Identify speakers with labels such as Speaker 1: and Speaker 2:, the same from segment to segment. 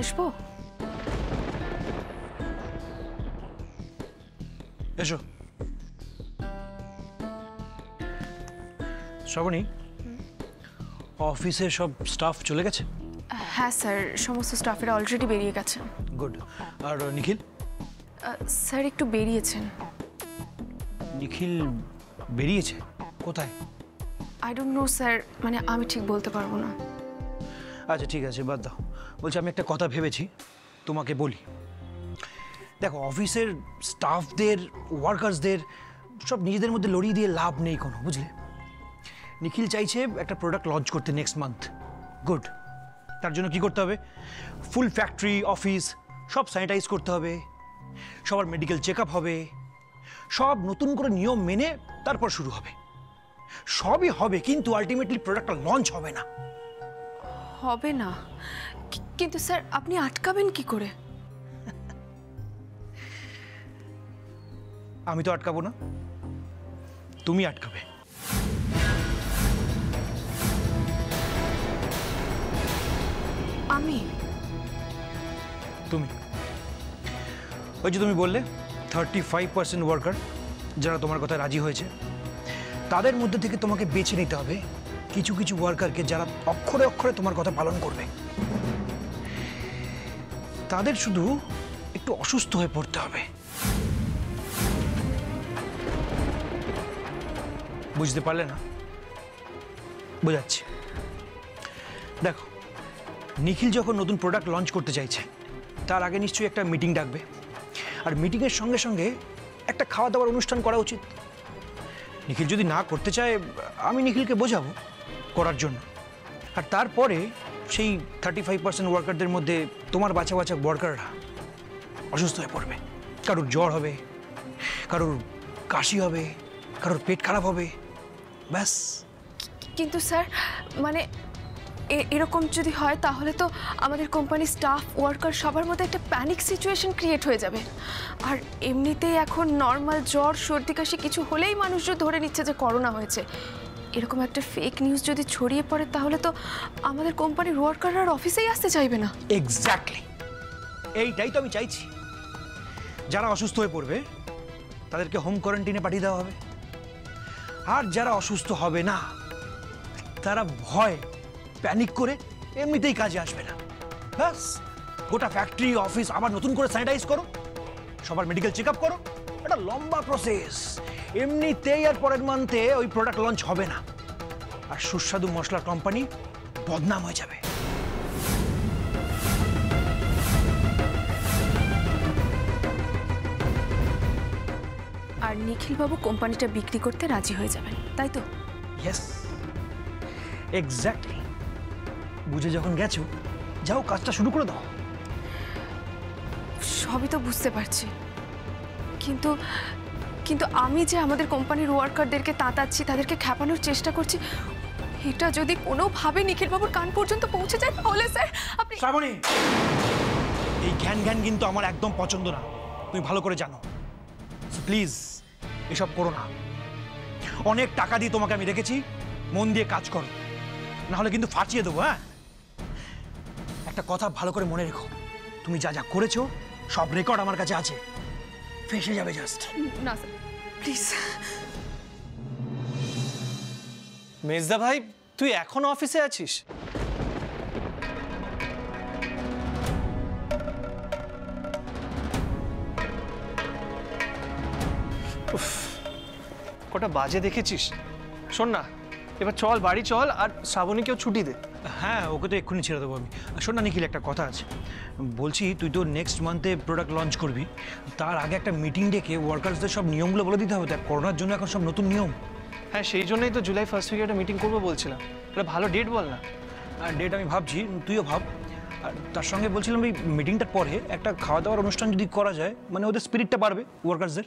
Speaker 1: আসবো?
Speaker 2: এসো। শ্রাবণী, অফিসের সব স্টাফ চলে গেছে?
Speaker 1: হ্যাঁ স্যার, সমস্ত স্টাফেরা অলরেডি বেরিয়ে গেছে।
Speaker 2: গুড। আর নিখিল?
Speaker 1: স্যার একটু বেরিয়েছেন।
Speaker 2: নিখিল বেরিয়েছে? কোথায়?
Speaker 1: আই ডোন্ট নো স্যার, মানে আমি ঠিক বলতে পারবো না।
Speaker 2: আচ্ছা ঠিক আছে, বাদ দাও। বলছি আমি একটা কথা ভেবেছি, তোমাকে বলি। দেখো, অফিসের স্টাফদের, ওয়ার্কার্সদের সব নিজেদের মধ্যে লড়িয়ে দিয়ে লাভ নেই কোনো, বুঝলে? নিখিল চাইছে একটা প্রোডাক্ট লঞ্চ করতে নেক্সট মান্থ। গুড। তার জন্য কি করতে হবে? ফুল ফ্যাক্টরি, অফিস সব স্যানিটাইজ করতে হবে, সবার মেডিকেল চেক আপ হবে, সব নতুন করে নিয়ম মেনে তারপর শুরু হবে। সবই হবে, কিন্তু আলটিমেটলি প্রোডাক্টটা লঞ্চ হবে না।
Speaker 1: হবে না? কিন্তু স্যার আপনি আটকাবেন কি করে?
Speaker 2: আমি তো আটকাবো না, তুমি আটকাবে।
Speaker 1: আমি?
Speaker 2: তুমি ওই যে তুমি বললে 35% ওয়ার্কার যারা তোমার কথায় রাজি হয়েছে, তাদের মধ্যে থেকে তোমাকে বেছে নিতে হবে কিছু কিছু ওয়ার্কারকে যারা অক্ষরে অক্ষরে তোমার কথা পালন করবে। তাদের শুধু একটু অসুস্থ হয়ে পড়তে হবে। বুঝতে পারলে না? বোঝাচ্ছি। দেখো, নিখিল যখন নতুন প্রোডাক্ট লঞ্চ করতে চাইছে, তার আগে নিশ্চয়ই একটা মিটিং ডাকবে, আর মিটিংয়ের সঙ্গে সঙ্গে একটা খাওয়া দাওয়ার অনুষ্ঠান করা উচিত। নিখিল যদি না করতে চায়, আমি নিখিলকে বোঝাবো করার জন্য। আর তারপরে সেই 35% ওয়ার্কারদের মধ্যে তোমার বাছা বাছা ওয়ার্কাররা অসুস্থ হয়ে পড়বে। কারোর জ্বর হবে, কারোর কাশি হবে, কারোর পেট খারাপ হবে, ব্যাস।
Speaker 1: কিন্তু স্যার মানে এরকম যদি হয় তাহলে তো আমাদের কোম্পানির স্টাফ, ওয়ার্কার সবার মধ্যে একটা প্যানিক সিচুয়েশন ক্রিয়েট হয়ে যাবে। আর এমনিতেই এখন নর্মাল জ্বর, সর্দি, কাশি কিছু হলেই মানুষজন ধরে নিচ্ছে যে করোনা হয়েছে। এরকম একটা ফেক নিউজ যদি ছড়িয়ে পড়ে তাহলে তো আমাদের কোম্পানির ওয়ার্কাররা আর অফিসেই আসতে চাইবে না।
Speaker 2: এক্স্যাক্টলি, এইটাই তো আমি চাইছি। যারা অসুস্থ হয়ে পড়বে তাদেরকে হোম কোয়ারেন্টাইনে পাঠিয়ে দেওয়া হবে, আর যারা অসুস্থ হবে না তারা ভয় প্যানিক করে এমনিতেই কাজে আসবে না। ব্যাস, গোটা ফ্যাক্টরি, অফিস আবার নতুন করে স্যানিটাইজ করো, সবার মেডিকেল চেক আপ করো। একটা লম্বা প্রসেস। এমনিতেই আর পরের মান্থে ওই প্রোডাক্ট লঞ্চ হবে না, আর সুস্বাদু মশলার কোম্পানি বদনাম হয়ে যাবে।
Speaker 1: আর নিখিলবাবু কোম্পানিটা বিক্রি করতে রাজি হয়ে যাবেন, তাই তো?
Speaker 2: Yes, exactly. বুঝে যখন গেছো, যাও কাজটা শুরু করে দাও।
Speaker 1: সবই তো বুঝতে পারছি, কিন্তু কিন্তু আমি যে আমাদের কোম্পানির ওয়ার্কারদেরকে তাতাচ্ছি, তাদেরকে খেপানোর চেষ্টা করছি, এটা যদি কোনোভাবে নিখিলবাবুর কান পর্যন্ত পৌঁছে যায় তাহলে স্যার আপনি...
Speaker 2: শ্রাবণী, এই জ্ঞান জ্ঞান কিন্তু আমার একদম পছন্দ না, তুমি ভালো করে জানো। প্লিজ এসব করো না। অনেক টাকা দিয়ে তোমাকে আমি রেখেছি, মন দিয়ে কাজ করো, না হলে কিন্তু ফাটিয়ে দেবো। হ্যাঁ, একটা কথা ভালো করে মনে রেখো, তুমি যা যা করেছো সব রেকর্ড আমার কাছে আছে, ফেসে যাবে জাস্ট।
Speaker 1: না স্যার, প্লিজ।
Speaker 3: মেজদা ভাই, তুই এখনো অফিসে আছিস? কটা বাজে দেখেছিস? শোন না, এবার চল বাড়ি চল, আর শ্রাবণীকেও ছুটি দে।
Speaker 2: হ্যাঁ, ওকে তো এক্ষুনি ছেড়ে দেবো আমি। শোন না নিখিল, একটা কথা আছে। বলছি, তুই তো নেক্সট মান্থে প্রোডাক্ট লঞ্চ করবি, তার আগে একটা মিটিং ডেকে ওয়ার্কার্সদের সব নিয়মগুলো বলে দিতে হবে। দেখ, করোনার জন্য এখন সব নতুন নিয়ম।
Speaker 3: হ্যাঁ, সেই জন্যই তো জুলাই ফার্স্ট উইকে একটা মিটিং করবো বলছিলাম। তাহলে ভালো ডেট বল না।
Speaker 2: আর ডেট আমি ভাবছি, তুইও ভাব। আর তার সঙ্গে বলছিলাম, এই মিটিংটার পরে একটা খাওয়া দাওয়ার অনুষ্ঠান যদি করা যায়, মানে ওদের স্পিরিটটা বাড়বে ওয়ার্কার্সদের।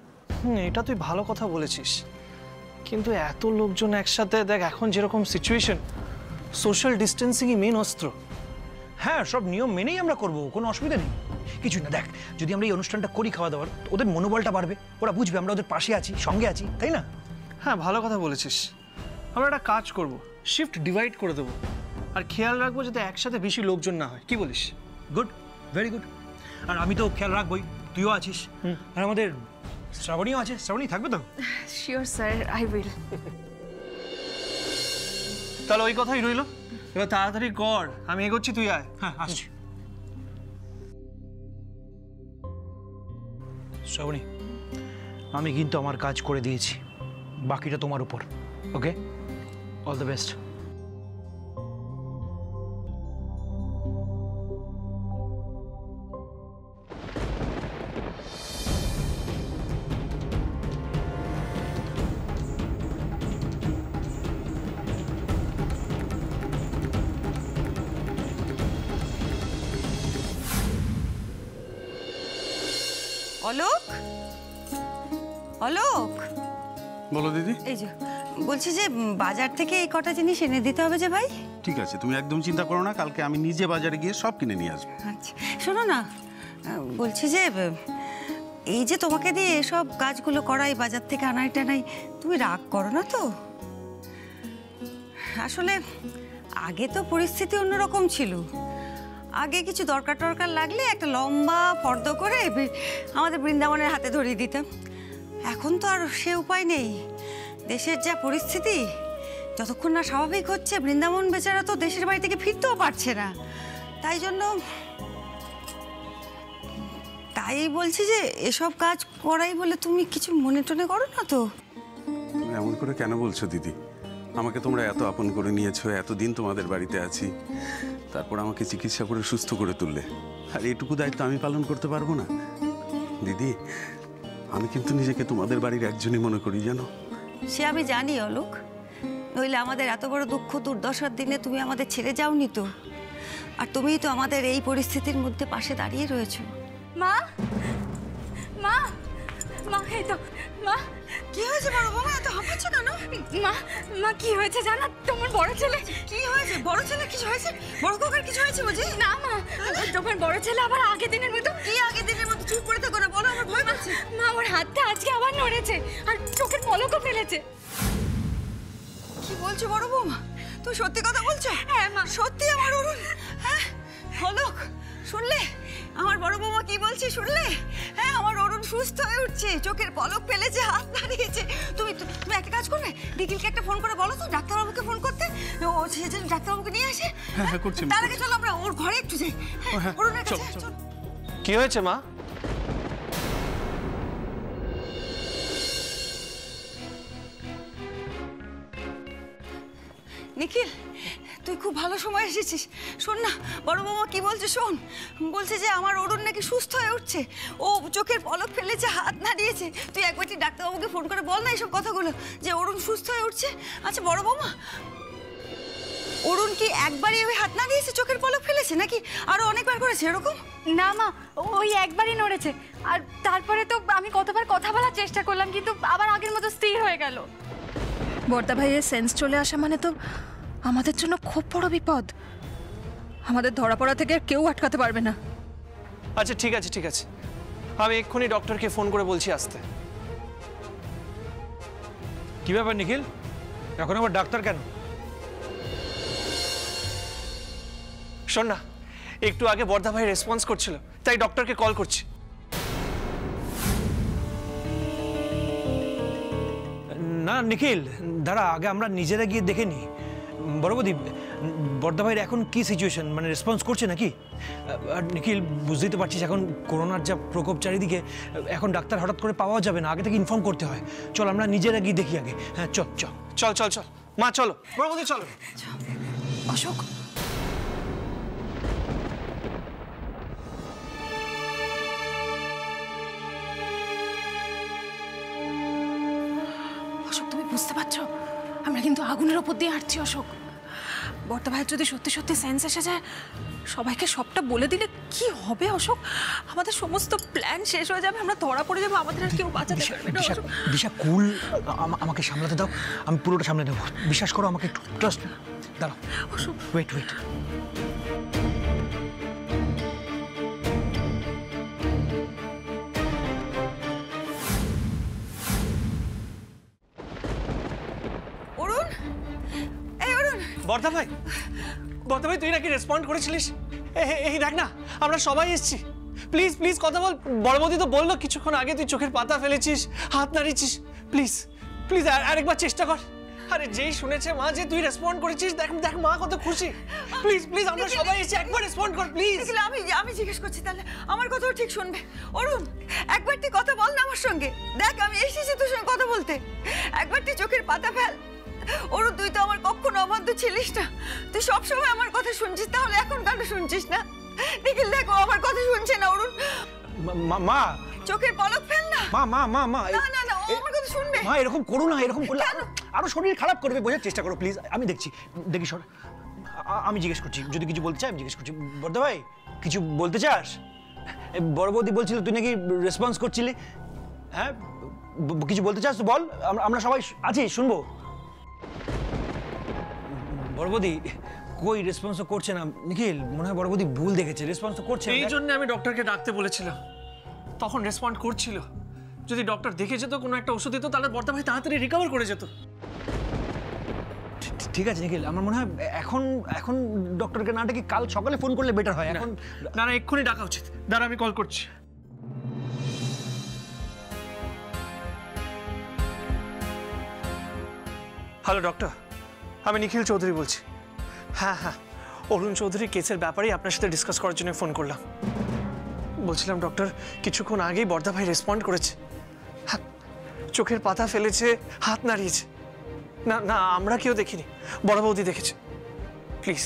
Speaker 3: এটা তুই ভালো কথা বলেছিস, কিন্তু এত লোকজন একসাথে, দেখ এখন যেরকম সিচুয়েশন, সোশ্যাল ডিস্টেন্সিংই মেন অস্ত্র।
Speaker 2: হ্যাঁ, সব নিয়ম মেনেই আমরা করবো, কোনো অসুবিধা নেই। কিছু না, দেখ যদি আমরা এই অনুষ্ঠানটা করি খাওয়া দাওয়ার, ওদের মনোবলটা বাড়বে, ওরা বুঝবে আমরা ওদের পাশে আছি, সঙ্গে আছি, তাই না?
Speaker 3: হ্যাঁ, ভালো কথা বলেছিস। আমরা একটা কাজ করব, শিফট ডিভাইড করে দেবো, আর খেয়াল রাখবো যাতে একসাথে বেশি লোকজন না হয়। কি বলিস?
Speaker 2: Good, very good. আর আমি তো খেয়াল রাখবই, তুইও আছিস, আর আমাদের শ্রাবণীও আছে। শ্রাবণী থাকবে তো?
Speaker 1: Sure sir, I will.
Speaker 3: তাহলে ওই কথাই রইলো, এবার তাড়াতাড়ি কর, আমি এগোচ্ছি, তুই আয়।
Speaker 2: হ্যাঁ আসছি। শ্রাবণী, আমি কিন্তু আমার কাজ করে দিয়েছি, বাকিটা তোমার উপর। Okay, all the best.
Speaker 4: Alok, Alok,
Speaker 5: বলো দিদি।
Speaker 4: এই যে বলছি যে বাজার থেকে এই কটা জিনিস এনে দিতে হবে যে ভাই।
Speaker 5: ঠিক আছে, তুমি একদম চিন্তা করো না, কালকে আমি নিজে বাজারে গিয়ে সব কিনে নিয়ে আসবো।
Speaker 4: আচ্ছা শোনো না, বলছি যে এই যে তোমাকে দিয়ে এসব কাজগুলো করাই, বাজার থেকে আনাই টানাই, তুমি রাগ করো না তো? আসলে আগে তো পরিস্থিতি অন্যরকম ছিল। আগে কিছু দরকার টরকার লাগলে একটা লম্বা ফর্দ করে আমাদের বৃন্দাবনের হাতে ধরিয়ে দিতাম। এখন তো আর সে উপায় নেই। দেশের যা পরিস্থিতি, যতক্ষণ না স্বাভাবিক হচ্ছে, বৃন্দাবন বেচারা তো দেশের বাড়ি থেকে ফিরতেও পারছে না। তাই বলছি যে এসব কাজ করাই বলে তুমি কিছু মনে টনে করো না তো?
Speaker 5: তুমি এমন করে কেন বলছো দিদি? আমাকে তোমরা এত আপন করে নিয়েছো, এতদিন তোমাদের বাড়িতে আছি, তারপর আমাকে চিকিৎসা করে সুস্থ করে তুললে, আর এইটুকু দায়িত্ব আমি পালন করতে পারবো না? দিদি, আমি কিন্তু নিজেকে তোমাদের বাড়ির একজনই মনে করি, জানো?
Speaker 4: সে আমি জানি অলোক, নইলে আমাদের এত বড় দুঃখ দুর্দশার দিনে তুমি আমাদের ছেড়ে যাওনি তো। আর তুমিই তো আমাদের এই পরিস্থিতির মধ্যে পাশে দাঁড়িয়ে রয়েছো।
Speaker 6: মা, মা, মা, এই তো মা।
Speaker 4: কি হয়েছে বড় বাবা, এত হাঁপাচ্ছ কেন?
Speaker 6: মা, মা কি হয়েছে জানো? তোমার বড় ছেলে।
Speaker 4: কি হয়েছে? বড় ছেলে কিছু হয়েছে? বড় কাকার কিছু হয়েছে বুঝি?
Speaker 6: না মা, তোমার বড় ছেলে আবার আগের দিনের মতো।
Speaker 4: কি আগের দিনের মতো? চুপ করে থাকো না, বলো, আমার ভয় পাচ্ছে।
Speaker 6: মা, ওর হাতটা আজকে আবার নড়েছে আর চোখের পলকও ফেলেছে।
Speaker 4: কি বলছো বড় বৌমা? তুমি সত্যি কথা বলছো?
Speaker 6: হ্যাঁ মা।
Speaker 4: সত্যি আমার অরুণ? হ্যাঁ অলোক, শুনলে আমার বড় বৌমা কি বলছে? শুনলে? হ্যাঁ, আমার অরুণ সুস্থ হয়ে উঠছে, চোখের পলক ফেলেছে, হাত নাড়িয়েছে। তুমি একটা কাজ করবে, নিখিলকে একটা ফোন করে বলো তো ডাক্তারবাবুকে ফোন করতে, ও সে যেন ডাক্তারবাবুকে নিয়ে আসে।
Speaker 5: হ্যাঁ, করছি।
Speaker 4: তার আগে চলো আমরা ওর ঘরে একটু যাই। হ্যাঁ, অরুণের কাছে চলো।
Speaker 3: কি হয়েছে মা?
Speaker 4: নিখিল, তুই খুব ভালো সময় এসেছিস। শোন না, বড় বৌমা কি বলছে শোন। বলছে যে আমার অরুণ নাকি সুস্থ হয়ে উঠছে, ও চোখের পলক ফেলেছে, হাত নাড়িয়েছে। তুই একবারটি ডাক্তারবাবুকে ফোন করে বল না এইসব কথাগুলো, যে অরুণ সুস্থ হয়ে উঠছে। আচ্ছা বড় বৌমা, অরুণ কি একবারই ওই হাত নাড়িয়েছে, চোখের পলক ফেলেছে, নাকি আরো অনেকবার করেছে এরকম?
Speaker 6: না মা, ওই একবারই নড়েছে। আর তারপরে তো আমি কতবার কথা বলার চেষ্টা করলাম, কিন্তু আবার আগের মতো স্থির হয়ে গেল।
Speaker 1: বর্দা ভাইয়ের সেন্স চলে আসা মানে তো আমাদের জন্য খুব বড় বিপদ। আমাদের ধরা পড়া থেকে কেউ আটকাতে পারবে না।
Speaker 3: আচ্ছা ঠিক আছে, ঠিক আছে, আমি এক্ষুনি ডক্টরকে ফোন করে বলছি আসতে।
Speaker 2: কি ব্যাপার নিখিল, এখন আবার ডাক্তার কেন?
Speaker 3: শোন না, একটু আগে বর্দা ভাই রেসপন্স করছিল, তাই ডক্টরকে কল করছি।
Speaker 2: না নিখিল, দাঁড়া, আগে আমরা নিজেরা গিয়ে দেখে নিই। বড় বৌদি, বর্দা ভাইয়ের এখন কি সিচুয়েশন, মানে রেসপন্স করছে নাকি? আর নিখিল, বুঝতেই তো পারছিস এখন করোনার যা প্রকোপ চারিদিকে, এখন ডাক্তার হঠাৎ করে পাওয়া যাবে না, আগে থেকে ইনফর্ম করতে হয়। চল আমরা নিজেরা গিয়ে দেখি আগে। হ্যাঁ চল চল
Speaker 3: চল চল চল মা, চলো বড় বৌদি, চলো।
Speaker 1: অশোক, অশোক তুমি বুঝতে পারছো, আমরা কিন্তু আগুনের ওপর দিয়ে হাঁটছি। অশোক, বর্দা ভাইয়ের যদি সত্যি সত্যি সেন্স এসে যায়, সবাইকে সবটা বলে দিলে কি হবে অশোক? আমাদের সমস্ত প্ল্যান শেষ হয়ে যাবে, আমরা ধরা পড়ে যাবো, আমাদের আর কেউ বাঁচাতে পারবে না। অশোক,
Speaker 2: দিশা কুল, আমাকে সামলাতে দাও, আমি পুরোটা সামলে নেব, বিশ্বাস করো আমাকে, একটু ট্রাস্ট। দাঁড়াও
Speaker 1: অশোক,
Speaker 2: ওয়েট ওয়েট।
Speaker 4: অরুণ, এই অরুণ।
Speaker 3: বর্দা ভাই, বর্দা ভাই, তুই নাকি রেসপন্ড করেছিলিস? এই দেখ না, আমরা সবাই এসেছি, প্লিজ প্লিজ কথা বল। বড় বৌদি তো বললো কিছুক্ষণ আগে তুই চোখের পাতা ফেলেছিস, হাত নাড়িয়েছিস। প্লিজ প্লিজ আরেকবার চেষ্টা কর। আরে যেই শুনেছে মা যে তুই রেসপন্ড করেছিস, দেখ দেখ মা কত খুশি। প্লিজ প্লিজ আমরা সবাই এসেছি, একবার রেসপন্ড কর প্লিজ।
Speaker 4: আমি জিজ্ঞেস করছি, তাহলে আমার কথাও ঠিক শুনবে। অরুণ, একবার তুই কথা বল না আমার সঙ্গে। দেখ আমি এসেছি তোর সঙ্গে কথা বলতে, একবার তুই চোখের পাতা ফেল। অরুণ, তুই তো আমার কখনো অবাধ্য ছিলিস না, তুই সবসময় আমার কথা শুনছিস, তাহলে এখন কেন শুনছিস না? নিখিল দেখো আমার কথা শুনছে না। অরুণ
Speaker 2: মা,
Speaker 4: চোখের পলক ফেল না।
Speaker 2: মা মা মা মা
Speaker 4: না না না, ও আমার কথা শুনবে।
Speaker 2: মা এরকম করো না, এরকম করলে আরো শরীর খারাপ করবে। বোঝার চেষ্টা করো প্লিজ, আমি দেখছি। দেখি সর, আমি জিজ্ঞেস করছি, যদি কিছু বলতে চাই আমি জিজ্ঞেস করছি। বড়দা ভাই কিছু বলতে চাস? বড় বৌদি বলছিল তুই নাকি রেসপন্স করছিলি, হ্যাঁ কিছু বলতে চাস তো বল, আমরা সবাই আছি শুনবো। বড় বৌদি কই রেসপন্স করছে না নিখিল, মনে হয় বড় বৌদি ভুল দেখেছে, রেসপন্স তো করছে না।
Speaker 3: এই জন্য আমি ডক্টরকে ডাকতে বলেছিলাম, তখন রেসপন্ড করছিল। যদি ডক্টর দেখে যেত, কোনো একটা ওষুধ দিত, তাহলে বর্দা ভাই তাড়াতাড়ি রিকভার করে যেত।
Speaker 2: ঠিক আছে নিখিল, আমার মনে হয় এখন ডক্টরকে না ডেকে কাল সকালে ফোন করলে বেটার হয়। এখন
Speaker 3: না না, এক্ষুনি ডাকা উচিত। দাঁড়া আমি কল করছি। হ্যালো ডক্টর, আমি নিখিল চৌধুরী বলছি। হ্যাঁ হ্যাঁ, অরুণ চৌধুরী কেসের ব্যাপারেই আপনার সাথে ডিসকাস করার জন্য ফোন করলাম। বলছিলাম ডক্টর, কিছুক্ষণ আগেই বর্দা ভাই রেসপন্ড করেছে। হ্যাঁ, চোখের পাতা ফেলেছে, হাত নাড়িয়েছে। না না, আমরা কেউ দেখিনি, বড় বৌদি দেখেছে। প্লিজ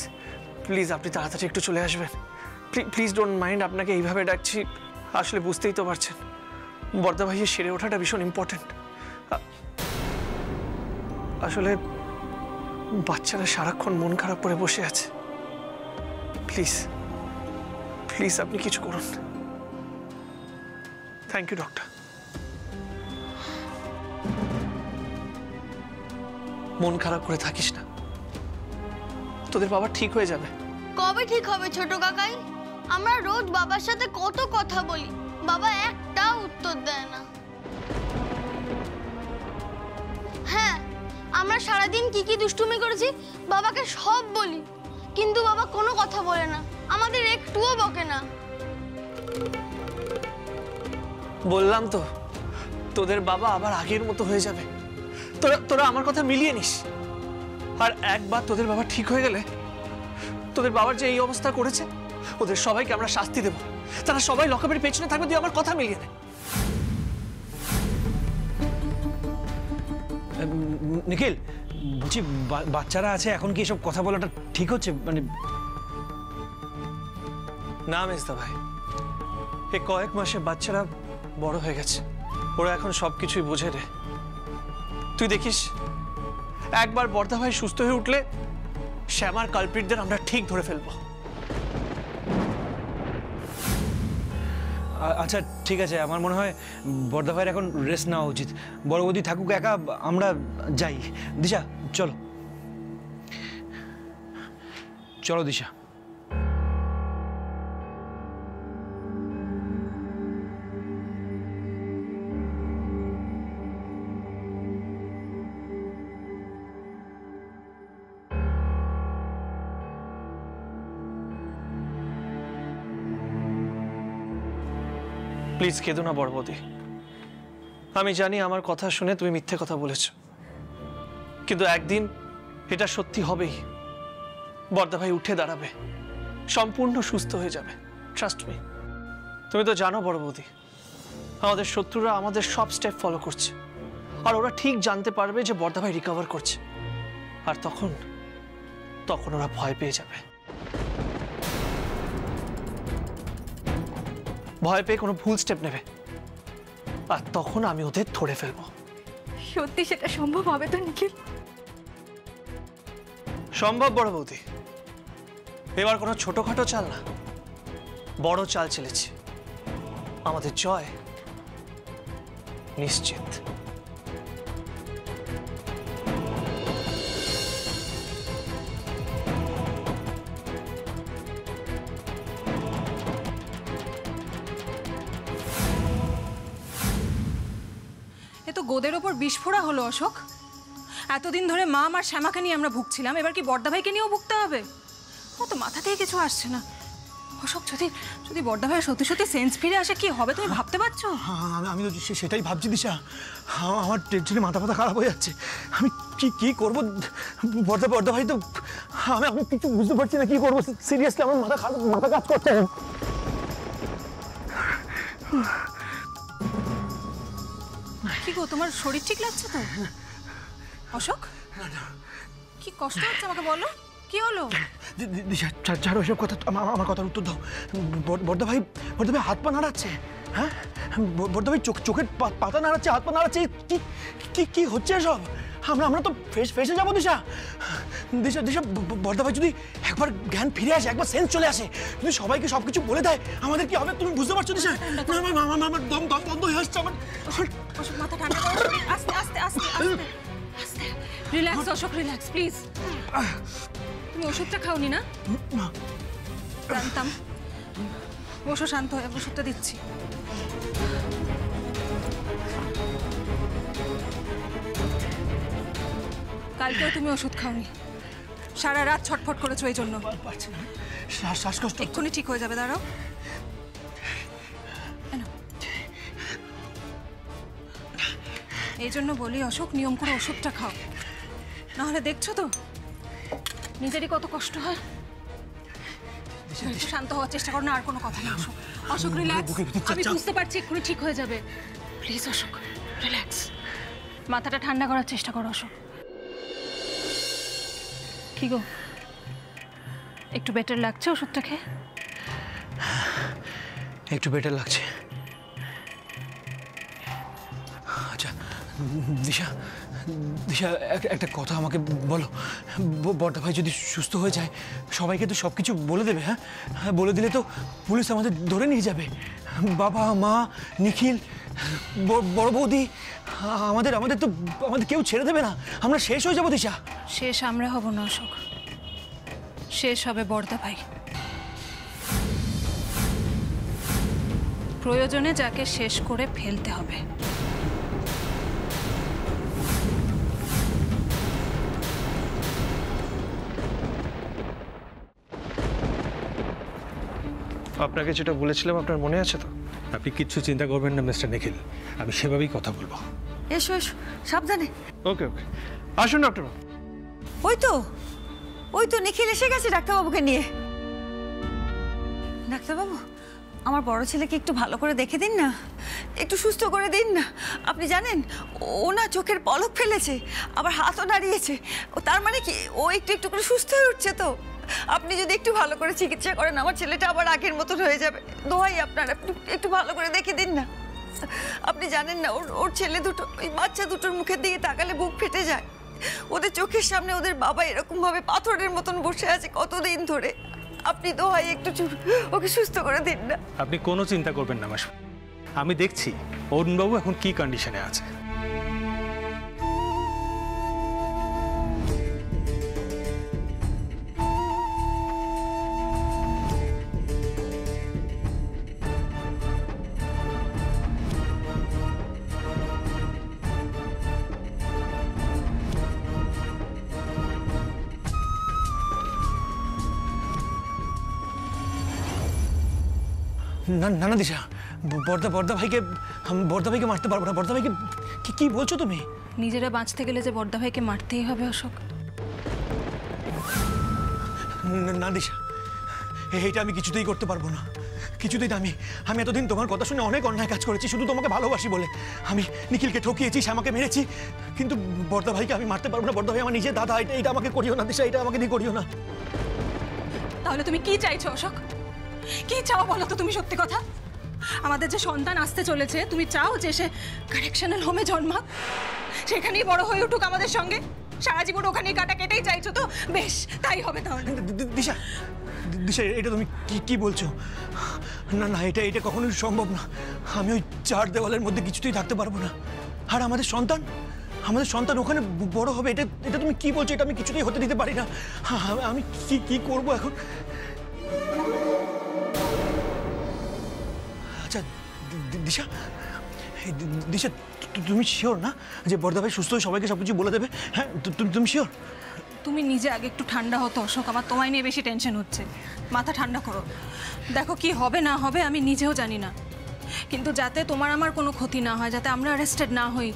Speaker 3: প্লিজ আপনি তাড়াতাড়ি একটু চলে আসবেন। প্লিজ ডোন্ট মাইন্ড, আপনাকে এইভাবে ডাকছি, আসলে বুঝতেই তো পারছেন বর্দা ভাইয়ের সেরে ওঠাটা ভীষণ ইম্পর্টেন্ট। আসলে বাচ্চারা সারাক্ষণ মন খারাপ করে বসে আছে। প্লিজ প্লিজ আপনি কিছু করুন। Thank you doctor. মন খারাপ করে থাকিস না, তোদের বাবা ঠিক হয়ে যাবে।
Speaker 7: কবে ঠিক হবে ছোট কাকাই? আমরা রোজ বাবার সাথে কত কথা বলি, বাবা একটা উত্তর দেয় না। হ্যাঁ, আমরা সারাদিন কি কি দুষ্টুমি করেছি বাবাকে সব বলি, কিন্তু বাবা কোনো কথা বলে না, আমাদের একটুও বকে না।
Speaker 3: বললাম তো তোদের বাবা আবার আগের মতো হয়ে যাবে। তোরা আমার কথা মিলিয়ে নিস। আর একবার তোদের বাবা ঠিক হয়ে গেলে, তোদের বাবার যে এই অবস্থা করেছে, ওদের সবাইকে আমরা শাস্তি দেব। তারা সবাই লকআপের পেছনে থাকবে, তুই আমার কথা মিলিয়ে নে।
Speaker 2: নিখিল বলছি, বাচ্চারা আছে, এখন কি এসব কথা বলাটা ঠিক হচ্ছে? মানে
Speaker 3: না মেজদা ভাই, এই কয়েক মাসে বাচ্চারা বড় হয়ে গেছে, ওরা এখন সবকিছুই বোঝে রে। তুই দেখিস, একবার বর্দা ভাই সুস্থ হয়ে উঠলে শ্যামার কালপ্রিটদের আমরা ঠিক ধরে ফেলবো।
Speaker 2: আচ্ছা ঠিক আছে, আমার মনে হয় বর্দা ভাইয়ের এখন রেস্ট নেওয়া উচিত। বড় বৌদি থাকুক একা, আমরা যাই। দিশা চলো চলো দিশা।
Speaker 3: প্লিজ কেঁদো না বড় বৌদি। আমি জানি আমার কথা শুনে তুমি মিথ্যে কথা বলেছ, কিন্তু একদিন এটা সত্যি হবেই। বর্দা ভাই উঠে দাঁড়াবে, সম্পূর্ণ সুস্থ হয়ে যাবে, ট্রাস্ট মি। তুমি তো জানো বড় বৌদি, আমাদের শত্রুরা আমাদের সব স্টেপ ফলো করছে, আর ওরা ঠিক জানতে পারবে যে বর্দা ভাই রিকভার করছে, আর তখন ওরা ভয় পেয়ে যাবে। ভয় পেয়ে কোনো ভুল স্টেপ নেবে, আর তখন আমি ওদের ধরে ফেলবো।
Speaker 6: সত্যি সেটা সম্ভব হবে তো নিখিল?
Speaker 3: সম্ভব বড় বৌদি। এবার কোনো ছোটখাটো চাল না, বড় চাল চেলেছি। আমাদের জয় নিশ্চিত।
Speaker 8: এ তো গোদের ওপর বিস্ফোরা হলো অশোক। এতদিন ধরে মা আর শ্যামাকে নিয়ে আমরা ভুগছিলাম, এবার কি বর্দা ভাইকে নিয়েও ভুগতে হবে? ও তো মাথা থেকে কিছু আসছে না। অশোক, যদি যদি বড়দা ভাই সত্যি সত্যি সেন্স ফিরে আসে কি হবে তুমি ভাবতে পারছো?
Speaker 2: আমি তো সেটাই ভাবছি দিশা। আমার টেনশনে মাথা খারাপ হয়ে যাচ্ছে। আমি কি করবো? বড়দা ভাই তো, আমি কিছু বুঝতে পারছি না কি করবো। সিরিয়াসলি আমার মাথা কাজ করছে না।
Speaker 8: কি গো, তোমার শরীর ঠিক লাগছে তো? অশোক, কি কষ্ট হচ্ছে আমাকে বলো, কি হলো?
Speaker 2: দিশা ছাড়ো এসব কথা, আমার কথার উত্তর দাও। বড়দা ভাই হাত পা নাড়াচ্ছে। হ্যাঁ, বড়দা ভাই চোখের পাতা নাড়াচ্ছে, হাত পা নাড়াচ্ছে। কি হচ্ছে এসব? আমরা তো ফেসে যাবো দিশা। বড়দা ভাই যদি একবার জ্ঞান ফিরে আসে, একবার সেন্স চলে আসে, যদি সবাইকে সবকিছু বলে দেয়, আমাদের কি হবে তুমি বুঝতে পারছো দিশা? আমার দম বন্ধ হয়ে আসছে। আমার
Speaker 8: অশোক, মাথা ঠান্ডা করো, আস্তে আস্তে আস্তে আস্তে। Relax Ashok, relax please. তুমি ওষুধটা খাওনি না? জানতাম। বসো, শান্ত হয়ে ওষুধটা দিচ্ছি। কালকেও তুমি ওষুধ খাওনি, সারা রাত ছটফট করেছো এই জন্য।
Speaker 2: পারছি না, শ্বাসকষ্ট।
Speaker 8: এক্ষুনি ঠিক হয়ে যাবে, দাঁড়াও। এই জন্য বলি অশোক, নিয়ম করে ওষুধটা খাও, নাহলে দেখছো তো নিজেরই কত কষ্ট হয়। একটু শান্ত হওয়ার চেষ্টা করো না, আর কোনো কথা নেই। অশোক, অশোক রিল্যাক্স। আমি বুঝতে পারছি এক্ষুনি ঠিক হয়ে যাবে। Please Ashok, relax. মাথাটা ঠান্ডা করার চেষ্টা করো অশোক। কি গো, একটু বেটার লাগছে ওষুধটা খেয়ে?
Speaker 2: একটু বেটার লাগছে। আচ্ছা দিশা, একটা কথা আমাকে বলো। বড়দা ভাই যদি সুস্থ হয়ে যায়, সবাইকে তো সব কিছু বলে দেবে? হ্যাঁ, বলে দিলে তো পুলিশ আমাদের ধরে নিয়ে যাবে। বাবা, মা, নিখিল, বড় বৌদি, আমাদের তো কেউ ছেড়ে দেবে না। আমরা শেষ হয়ে যাবো দিশা।
Speaker 8: শেষ আমরা হব না অশোক, শেষ হবে বড়দা ভাই। প্রয়োজনে যাকে শেষ করে ফেলতে হবে।
Speaker 3: আপনাকে যেটা বলেছিলাম আপনার মনে আছে তো?
Speaker 9: আপনি কিচ্ছু চিন্তা করবেন না মিস্টার নিখিল, আমি সেভাবেই কথা বলবো।
Speaker 4: এসো এসো, সাবধানে।
Speaker 3: ওকে আসুন ডক্টর।
Speaker 4: ওই তো নিখিল এসে গেছে ডাক্তারবাবুকে নিয়ে। ডাক্তারবাবু, আমার বড় ছেলেকে একটু ভালো করে দেখে দিন না, একটু সুস্থ করে দিন না। আপনি জানেন ও না চোখের পলক ফেলেছে, আবার হাতও নাড়িয়েছে। তার মানে কি ও একটু একটু করে সুস্থ হয়ে উঠছে তো। আপনি যদি একটু ভালো করে চিকিৎসা করেন, আমার ছেলেটা আবার আগের মতন হয়ে যাবে। দোহাই আপনার, একটু ভালো করে দেখে দিন না। আপনি জানেন না ওর ছেলে দুটো, ওই বাচ্চা দুটোর মুখের দিকে তাকালে বুক ফেটে যায়। ওদের চোখের সামনে ওদের বাবা এরকম ভাবে পাথরের মতন বসে আছে কতদিন ধরে। আপনি দোহাই একটু ওকে সুস্থ করে দিন না।
Speaker 9: আপনি কোনো চিন্তা করবেন না মাসি, আমি দেখছি অরুণবাবু এখন কি কন্ডিশনে আছে।
Speaker 2: না দিশা, বড়দা ভাইকে মারতে পারবো না। বড়দা ভাইকে কি বলছো তুমি?
Speaker 8: নিজেরা বাঁচতে গেলে যে বড়দা ভাইকে মারতেই হবে অশোক।
Speaker 2: না দিশা, এইটা আমি কিছুতেই করতে পারবো না, কিছুতেই না। আমি এতদিন তোমার কথা শুনে অনেক অন্যায় কাজ করেছি, শুধু তোমাকে ভালোবাসি বলে। আমি নিখিলকে ঠকিয়েছি, শ্যামাকে মেরেছি, কিন্তু বড়দা ভাইকে আমি মারতে পারবো না। বড়দা ভাই আমার নিজের দাদা, এটা আমাকে করিও না দিশা, এটা আমাকে দিয়ে করিও না।
Speaker 8: তাহলে তুমি কি চাইছো অশোক? কি চাও বলো তো তুমি সত্যি কথা? আমাদের যে সন্তান আসতে চলেছে, তুমি চাও যে সে কারেকশনাল হোমে জন্মাক, সেখানেই বড় হয়ে উঠুক আমাদের সঙ্গে, সারা জীবন ওখানেই কাটা, কেটেই চাইছো তো? বেশ, তাই হবে তাহলে।
Speaker 2: দিশা, এটা তুমি কি বলছো? না, এটা কখনোই সম্ভব না। আমি ওই চার দেওয়ালের মধ্যে কিছুতেই থাকতে পারবো না। আর আমাদের সন্তান ওখানে বড় হবে, এটা তুমি কি বলছো? এটা আমি কিছুতেই হতে দিতে পারি না। আমি কি করবো এখন? আচ্ছা দিশা, তুমি শিওর না যে বড়দা ভাই সুস্থ হয়ে সবাইকে সবকিছু বলে দেবে? হ্যাঁ, তুমি শিওর?
Speaker 8: তুমি নিজে আগে একটু ঠান্ডা হতো অশোক, আমার তোমায় নিয়ে বেশি টেনশন হচ্ছে। মাথা ঠান্ডা করো, দেখো কি হবে না হবে আমি নিজেও জানি না, কিন্তু যাতে তোমার আমার কোনো ক্ষতি না হয়, যাতে আমরা অ্যারেস্টেড না হই,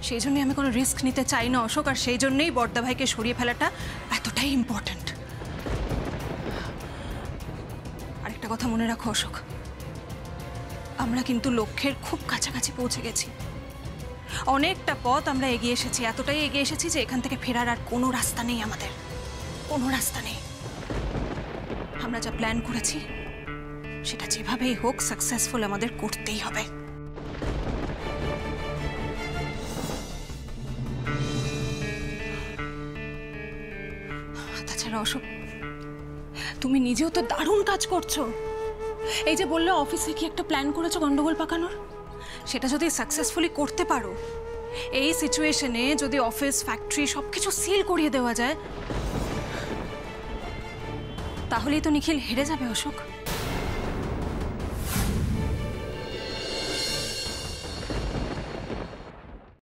Speaker 8: সেই জন্যই আমি কোনো রিস্ক নিতে চাই না অশোক। আর সেই জন্যই বড়দা ভাইকে সরিয়ে ফেলাটা এতটাই ইম্পর্ট্যান্ট। আরেকটা কথা মনে রাখো অশোক, আমরা কিন্তু লক্ষ্যের খুব কাছাকাছি পৌঁছে গেছি। অনেকটা পথ আমরা এগিয়ে এসেছি, এতটাই এগিয়ে এসেছি যে এখান থেকে ফেরার আর কোনো রাস্তা নেই, আমাদের কোনো রাস্তা নেই। আমরা যা প্ল্যান করেছি সেটা যেভাবেই হোক সাকসেসফুল আমাদের করতেই হবে। তাছাড়া অশোক, তুমি নিজেও তো দারুণ কাজ করছো। এই যে বললে অফিসে কি একটা প্ল্যান করেছো গন্ডগোল পাকানোর, সেটা যদি সাকসেসফুলি করতে পারো, এই সিচুয়েশনে যদি অফিস ফ্যাক্টরি সবকিছু সিল করিয়ে দেওয়া যায়, তাহলেই তো নিখিল হেরে যাবে অশোক।